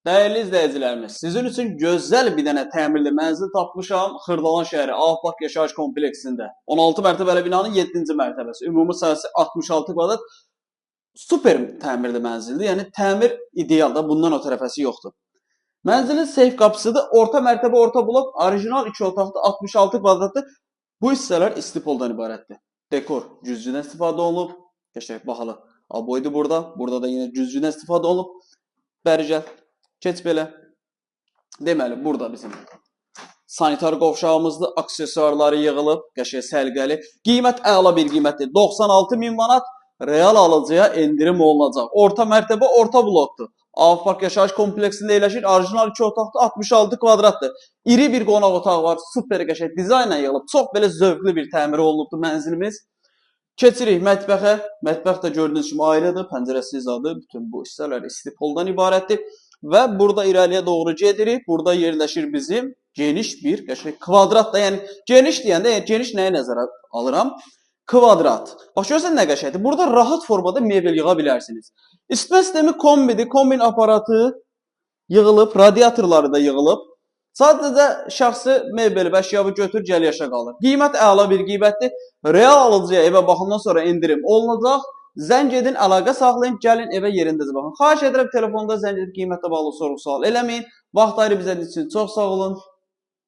Dəyərli izləyicilərimiz, sizin üçün gözəl bir dənə təmirli mənzil tapmışam. Xırdalan şəhəri Ağbaq yaşayış kompleksində. 16 mərtəbəli binanın 7-ci mərtəbəsi. Ümumi sahəsi 66 kvadrat. Super təmirli mənzildir. Yəni təmir ideal da, bundan o tərəfəsi yoxdur. Mənzilin seyf qapısıdır. Orta mərtəbə, orta blok, orijinal 2 otaqlı 66 kvadratlı. Bu hissələr istipoldan ibarətdir. Dekor cüzcüdən istifadə olunub. Qəşəng bahalı aboydu burada. Burada da yenə cüzcüdən istifadə olunub. Bəri gəl. Keç belə. Deməli, burada bizim sanitar qovşağımızdır. Aksesuarları yığılıb. Qəşəng səliqəli. Qiymət əla bir qiymətdir. 96.000 manat real alıcıya endirim olunacaq. Orta mərtəbə, orta blokdur. Ağbaq yaşayış kompleksində yerləşir. Orijinal 2 otaqlı 66 kvadratdır. İri bir qonaq otağı var. Super qəşəng dizaynla yığılıb. Çox belə zövqlü bir təmir olunubdur mənzilimiz. Keçirik mətbəxə. Mətbəx də gördüyünüz kimi ayrıdır. Pəncərəsi zadı. Bütün bu hissələr istipoldan ibarətdir. Və burada irəliyə doğru gedirik. Burada yerləşir bizim geniş bir qəşəng kvadrat da. Yəni geniş deyəndə geniş nəyə nəzərə alıram? Kvadrat. Bax görürsən nə qəşəngdir. Burada rahat formada mebel yığa bilərsiniz. İsitmə sistemi kombidir. Kombin aparatı yığılıb, radiatorları da yığılıb. Sadəcə şəxsi mebel və əşyabı götür, gəl yaşa qalır. Qiymət əla bir qiymətdir. Real alıcıya evə baxımdan sonra endirim olunacaq. Zəng edin, əlaqə saxlayın, gəlin evə yerindəcə baxın. Xahiş edirəm telefonda zəng edib qiymətlə bağlı sorğu-sual eləməyin. Vaxt ayırıb izlədiyiniz üçün çox sağ olun.